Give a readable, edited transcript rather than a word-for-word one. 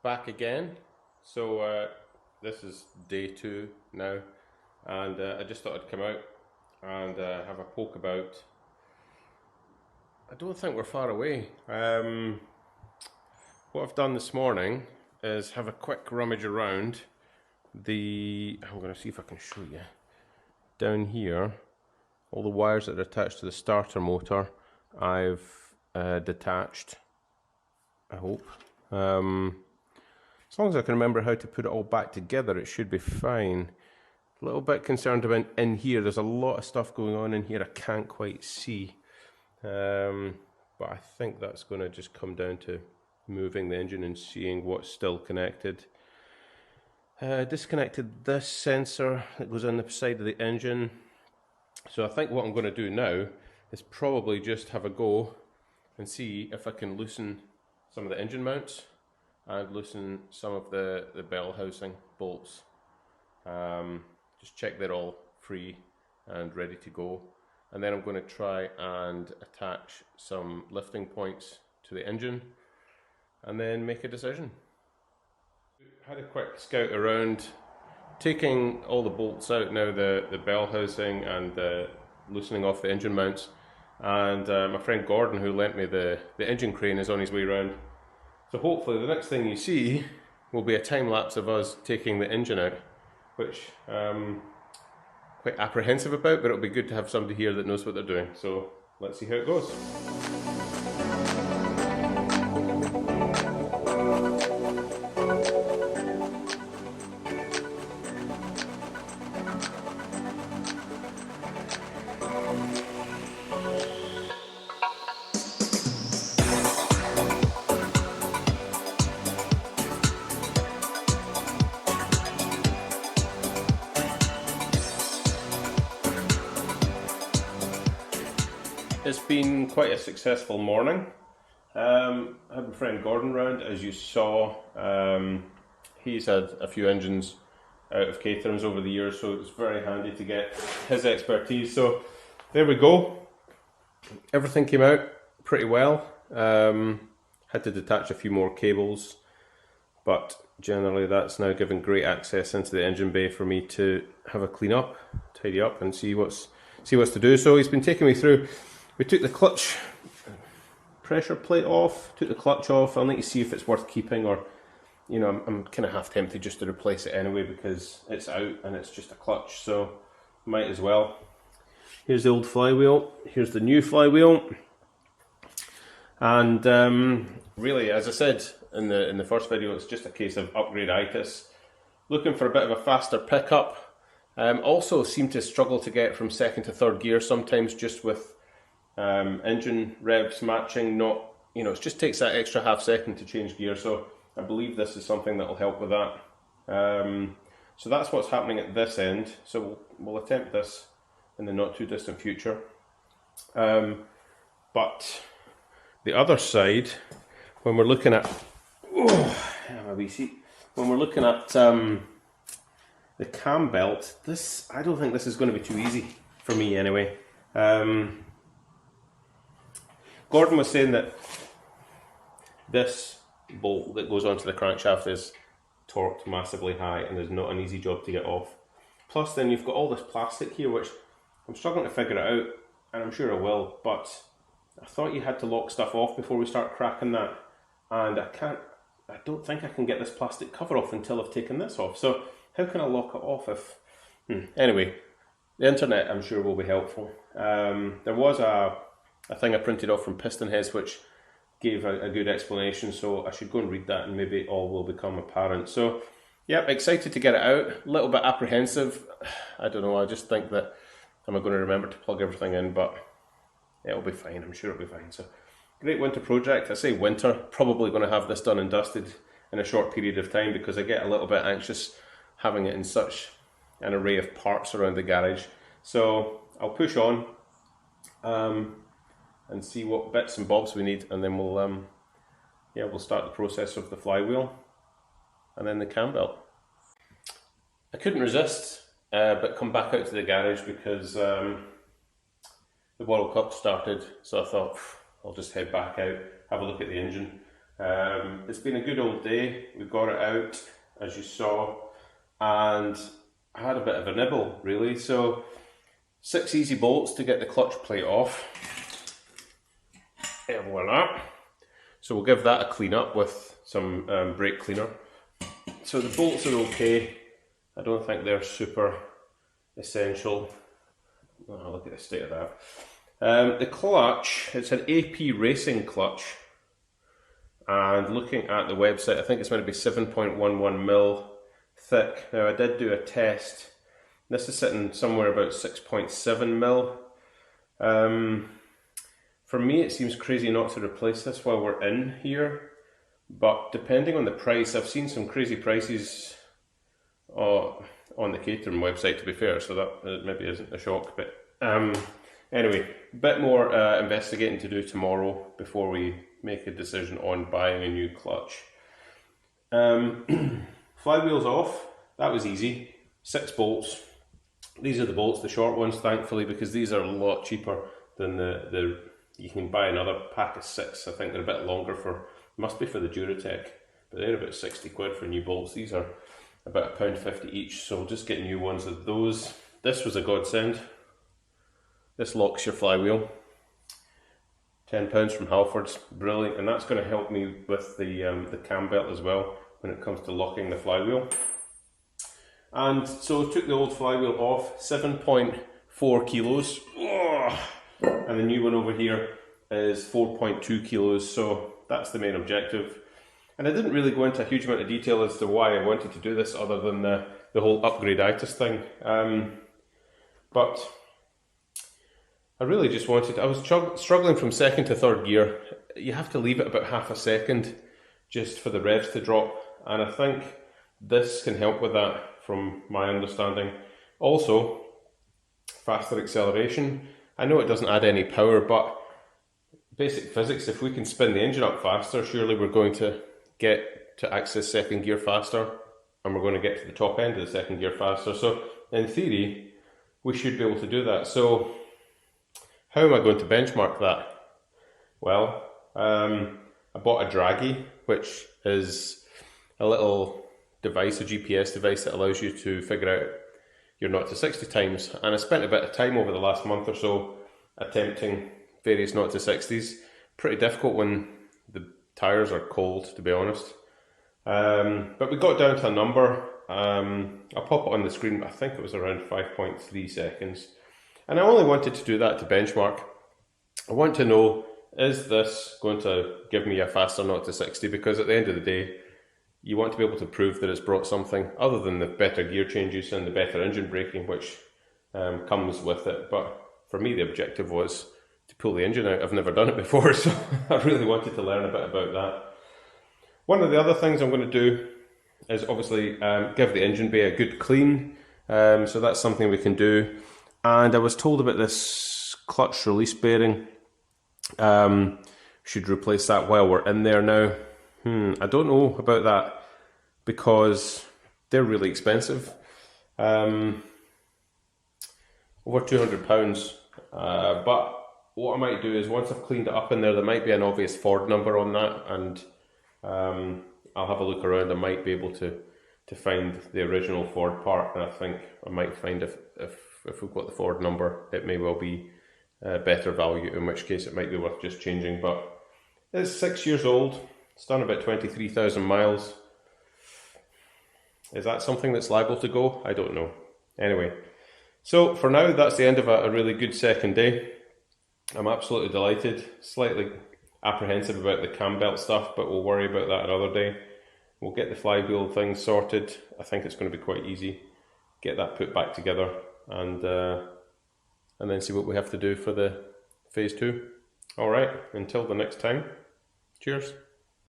back again. So this is day 2 now, and I just thought I'd come out and have a poke about. I don't think we're far away. What I've done this morning is have a quick rummage around I'm going to see if I can show you. Down here, all the wires that are attached to the starter motor, I've detached, I hope. As long as I can remember how to put it all back together, it should be fine. A little bit concerned about in here. There's a lot of stuff going on in here I can't quite see. But I think that's going to just come down to moving the engine and seeing what's still connected. Disconnected this sensor that goes on the side of the engine. So I think what I'm going to do now is probably just have a go and see if I can loosen some of the engine mounts and loosen some of the bell housing bolts. Just check they're all free and ready to go. And then I'm going to try and attach some lifting points to the engine and then make a decision. Had a quick scout around, taking all the bolts out now, the bell housing and loosening off the engine mounts. And my friend Gordon, who lent me the engine crane, is on his way around. So hopefully the next thing you see will be a time lapse of us taking the engine out, which I'm quite apprehensive about, but it'll be good to have somebody here that knows what they're doing. So let's see how it goes. It's been quite a successful morning. I had my friend Gordon round, as you saw. He's had a few engines out of Caterham's over the years, so it's very handy to get his expertise. So there we go. Everything came out pretty well. Had to detach a few more cables, but generally that's now given great access into the engine bay for me to have a clean up, tidy up, and see what's to do. So he's been taking me through. We took the clutch pressure plate off, took the clutch off. I'll need to see if it's worth keeping, or, you know, I'm kind of half tempted just to replace it anyway because it's out and it's just a clutch, so might as well. Here's the old flywheel, here's the new flywheel. And really, as I said in the first video, it's just a case of upgrade-itis. Looking for a bit of a faster pickup. Also seem to struggle to get from second to third gear sometimes, just with engine revs matching. Not, you know, it just takes that extra half second to change gear, so I believe this is something that will help with that. So that's what's happening at this end, so we'll attempt this in the not too distant future. But the other side, when we're looking at when we're looking at the cam belt, I don't think this is going to be too easy for me anyway. Gordon was saying that this bolt that goes onto the crankshaft is torqued massively high and is not an easy job to get off. Plus then you've got all this plastic here, which I'm struggling to figure it out, and I'm sure I will, but I thought you had to lock stuff off before we start cracking that, and I don't think I can get this plastic cover off until I've taken this off. So how can I lock it off if... Anyway, the internet I'm sure will be helpful. There was a thing I printed off from Piston Heads which gave a good explanation, so I should go and read that and maybe it all will become apparent. So yeah, excited to get it out, a little bit apprehensive. I don't know, I just think that am I going to remember to plug everything in, but it'll be fine, I'm sure it'll be fine. So great winter project. I say winter, probably going to have this done and dusted in a short period of time because I get a little bit anxious having it in such an array of parts around the garage. So I'll push on and see what bits and bobs we need, and then we'll start the process of the flywheel and then the cam belt. I couldn't resist but come back out to the garage because the World Cup started, so I thought I'll just head back out, have a look at the engine, It's been a good old day. We got it out, as you saw, and I had a bit of a nibble, really. So 6 easy bolts to get the clutch plate off. And voila. So we'll give that a clean up with some brake cleaner. So the bolts are okay. I don't think they're super essential. Oh, look at the state of that. The clutch, it's an AP racing clutch. And looking at the website, I think it's meant to be 7.11 mil thick. Now I did do a test. This is sitting somewhere about 6.7 mil. For me, it seems crazy not to replace this while we're in here. But depending on the price, I've seen some crazy prices on the Caterham website, to be fair, so that maybe isn't a shock. But anyway, a bit more investigating to do tomorrow before we make a decision on buying a new clutch. Flywheel's off. That was easy. 6 bolts. These are the bolts, the short ones, thankfully, because these are a lot cheaper than the you can buy another pack of 6. I think they're a bit longer for, must be for the Duratec, but they're about 60 quid for new bolts. These are about £1.50 each, so we'll just get new ones of those. This was a godsend. This locks your flywheel. £10 from Halfords, brilliant, and that's going to help me with the cam belt as well when it comes to locking the flywheel. And so took the old flywheel off, 7.4 kilos, and the new one over here is 4.2 kilos, so that's the main objective. And I didn't really go into a huge amount of detail as to why I wanted to do this, other than the whole upgrade-itis thing. But I really just wanted, I was struggling from 2nd to 3rd gear. You have to leave it about half a second just for the revs to drop, and I think this can help with that from my understanding. Also, faster acceleration. I know it doesn't add any power, but basic physics, if we can spin the engine up faster, surely we're going to get to access 2nd gear faster, and we're going to get to the top end of the 2nd gear faster. So in theory, we should be able to do that. So how am I going to benchmark that? Well, I bought a Draggy, which is a little device, a GPS device that allows you to figure out your 0 to 60 times. And I spent a bit of time over the last month or so attempting various 0 to 60s. Pretty difficult when the tyres are cold, to be honest. But we got down to a number. I'll pop it on the screen. I think it was around 5.3 seconds. And I only wanted to do that to benchmark. I want to know, is this going to give me a faster 0 to 60? Because at the end of the day, you want to be able to prove that it's brought something other than the better gear changes and the better engine braking, which comes with it. But for me, the objective was to pull the engine out. I've never done it before, so I really wanted to learn a bit about that. One of the other things I'm going to do is obviously give the engine bay a good clean. So that's something we can do. And I was told about this clutch release bearing. Should replace that while we're in there now. I don't know about that because they're really expensive. Over £200. But what I might do is once I've cleaned it up in there might be an obvious Ford number on that, and I'll have a look around. I might be able to find the original Ford part, and I think I might find if we've got the Ford number, it may well be better value, in which case it might be worth just changing. But it's 6 years old. It's done about 23,000 miles. Is that something that's liable to go? I don't know. Anyway, so for now, that's the end of a really good second day. I'm absolutely delighted. Slightly apprehensive about the cam belt stuff, but we'll worry about that another day. We'll get the flywheel thing sorted. I think it's going to be quite easy. Get that put back together, and then see what we have to do for the phase 2. All right, until the next time, cheers.